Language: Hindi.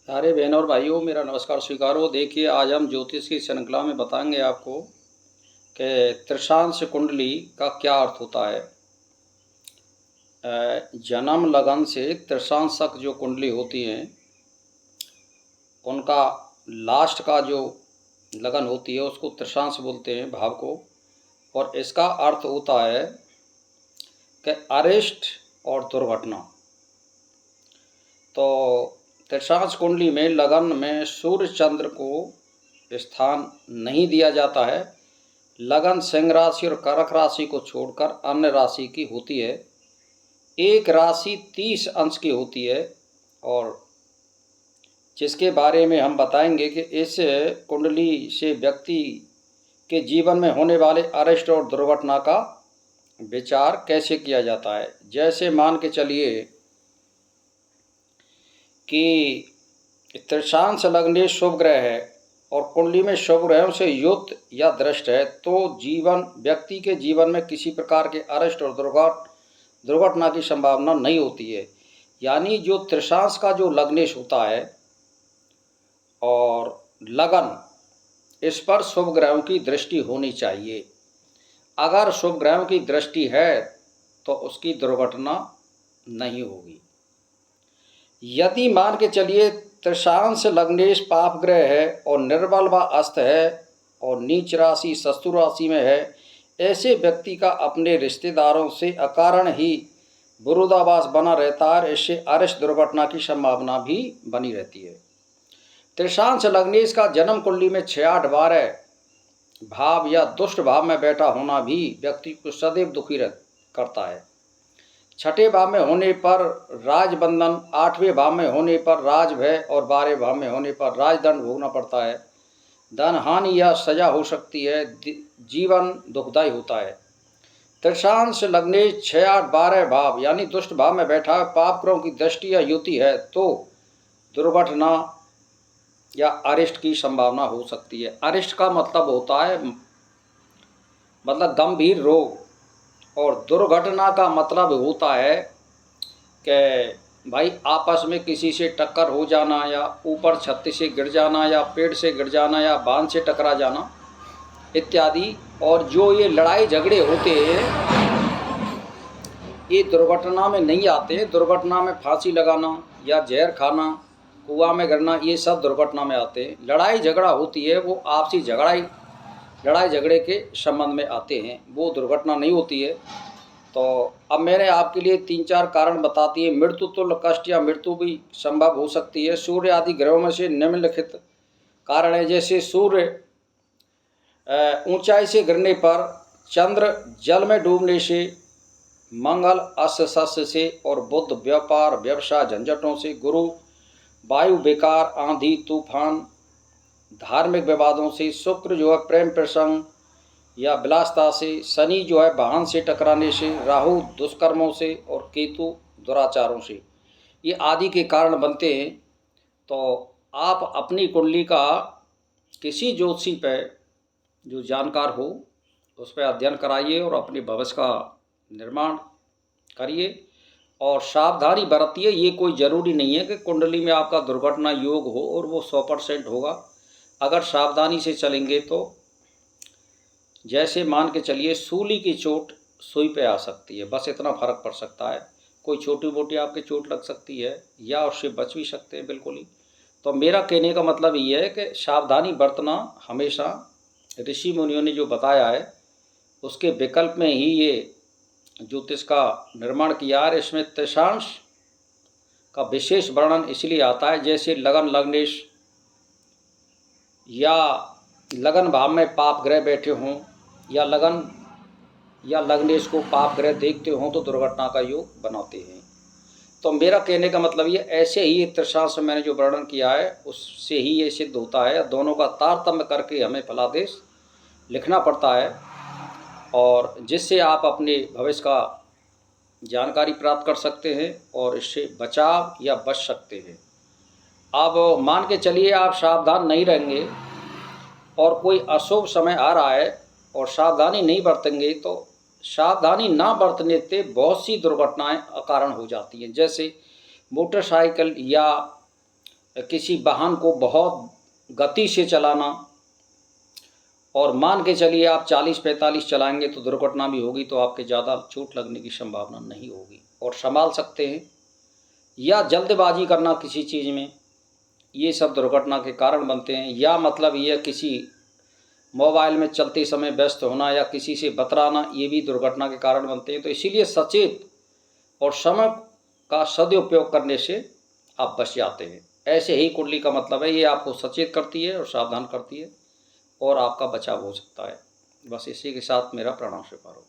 सारे बहनों और भाइयों, मेरा नमस्कार स्वीकार हो। देखिए, आज हम ज्योतिष की श्रृंखला में बताएंगे आपको कि त्रिशांश कुंडली का क्या अर्थ होता है। जन्म लगन से त्रिशांश तक जो कुंडली होती हैं, उनका लास्ट का जो लगन होती है उसको त्रिशांश बोलते हैं, भाव को। और इसका अर्थ होता है कि अरिष्ट और दुर्घटना। तो त्रिशांश कुंडली में लगन में सूर्य चंद्र को स्थान नहीं दिया जाता है। लगन सिंह राशि और कर्क राशि को छोड़कर अन्य राशि की होती है। एक राशि 30 अंश की होती है, और जिसके बारे में हम बताएंगे कि इस कुंडली से व्यक्ति के जीवन में होने वाले अरिष्ट और दुर्घटना का विचार कैसे किया जाता है। जैसे मान के चलिए कि त्रिशांश लग्न शुभ ग्रह है और कुंडली में शुभ ग्रहों से युक्त या दृष्ट है, तो व्यक्ति के जीवन में किसी प्रकार के अरिष्ट और दुर्घटना की संभावना नहीं होती है। यानी जो त्रिशांश का जो लग्नेश होता है और लगन, इस पर शुभ ग्रहों की दृष्टि होनी चाहिए। अगर शुभ ग्रहों की दृष्टि है तो उसकी दुर्घटना नहीं होगी। यदि मान के चलिए त्रिशांश लग्नेश पाप ग्रह है और निर्बल व अस्त है और नीच राशि शत्रु राशि में है, ऐसे व्यक्ति का अपने रिश्तेदारों से अकारण ही विरोधाभास बना रहता है। इससे अरिष्ट दुर्घटना की संभावना भी बनी रहती है। त्रिशांश लग्नेश का जन्म कुंडली में 6, 8, 12 भाव या दुष्ट भाव में बैठा होना भी व्यक्ति को सदैव दुखी करता है। 6ठे भाव में होने पर राजबंधन, 8वें भाव में होने पर राजभय और 12वें भाव में होने पर राजदंड भोगना पड़ता है। धन हानि या सजा हो सकती है। जीवन दुखदायी होता है। त्रिशांश लग्नेश 6, 8, 12 भाव यानी दुष्ट भाव में बैठा है, पाप ग्रहों की दृष्टि या युति है, तो दुर्घटना या अरिष्ट की संभावना हो सकती है। अरिष्ट का मतलब होता है मतलब गंभीर रोग, और दुर्घटना का मतलब होता है कि भाई आपस में किसी से टक्कर हो जाना, या ऊपर छत से गिर जाना, या पेड़ से गिर जाना, या बांध से टकरा जाना इत्यादि। और जो ये लड़ाई झगड़े होते हैं ये दुर्घटना में नहीं आते हैं। दुर्घटना में फांसी लगाना या जहर खाना, कुआं में गिरना, ये सब दुर्घटना में आते हैं। लड़ाई झगड़ा होती है वो आपसी लड़ाई झगड़े के संबंध में आते हैं, वो दुर्घटना नहीं होती है। तो अब मैंने आपके लिए 3-4 कारण बताती है। मृत्यु तुल्य कष्ट या मृत्यु भी संभव हो सकती है। सूर्य आदि ग्रहों में से निम्नलिखित कारण है, जैसे सूर्य ऊंचाई से गिरने पर, चंद्र जल में डूबने से, मंगल अस्त शस्त्र से, और बुध व्यापार व्यवसाय झंझटों से, गुरु वायु बेकार आंधी तूफान धार्मिक विवादों से, शुक्र जो है प्रेम प्रसंग या विलासता से, शनि जो है वाहन से टकराने से, राहु दुष्कर्मों से, और केतु दुराचारों से, ये आदि के कारण बनते हैं। तो आप अपनी कुंडली का किसी ज्योतिषी पे जो जानकार हो उस पर अध्ययन कराइए और अपने भविष्य का निर्माण करिए और सावधानी बरतिए। ये कोई ज़रूरी नहीं है कि कुंडली में आपका दुर्घटना योग हो और वो 100% होगा। अगर सावधानी से चलेंगे तो जैसे मान के चलिए सूली की चोट सुई पे आ सकती है, बस इतना फर्क पड़ सकता है। कोई छोटी मोटी आपके चोट लग सकती है या उससे बच भी सकते हैं बिल्कुल ही। तो मेरा कहने का मतलब ये है कि सावधानी बरतना हमेशा ऋषि मुनियों ने जो बताया है उसके विकल्प में ही ये ज्योतिष का निर्माण किया है। इसमें त्रिशांश का विशेष वर्णन इसलिए आता है, जैसे लगन लग्नेश या लगन भाव में पाप ग्रह बैठे हों, या लगन या लग्नेश को पाप ग्रह देखते हों तो दुर्घटना का योग बनाते हैं। तो मेरा कहने का मतलब ये, ऐसे ही त्रिशांश मैंने जो वर्णन किया है उससे ही ये सिद्ध होता है। दोनों का तारतम्य करके हमें फलादेश लिखना पड़ता है, और जिससे आप अपने भविष्य का जानकारी प्राप्त कर सकते हैं और इससे बचाव या बच सकते हैं। अब मान के चलिए आप सावधान नहीं रहेंगे और कोई अशुभ समय आ रहा है और सावधानी नहीं बरतेंगे, तो सावधानी ना बरतने से बहुत सी दुर्घटनाएं अकारण हो जाती हैं। जैसे मोटरसाइकिल या किसी वाहन को बहुत गति से चलाना, और मान के चलिए आप 40-45 चलाएंगे तो दुर्घटना भी होगी, तो आपके ज़्यादा चोट लगने की संभावना नहीं होगी और संभाल सकते हैं। या जल्दबाजी करना किसी चीज़ में, ये सब दुर्घटना के कारण बनते हैं। या मतलब ये किसी मोबाइल में चलते समय व्यस्त होना या किसी से बतराना, ये भी दुर्घटना के कारण बनते हैं। तो इसीलिए सचेत और समय का सदुपयोग करने से आप बच जाते हैं। ऐसे ही कुंडली का मतलब है, ये आपको सचेत करती है और सावधान करती है और आपका बचाव हो सकता है। बस इसी के साथ मेरा प्रणाम स्वीकार हो।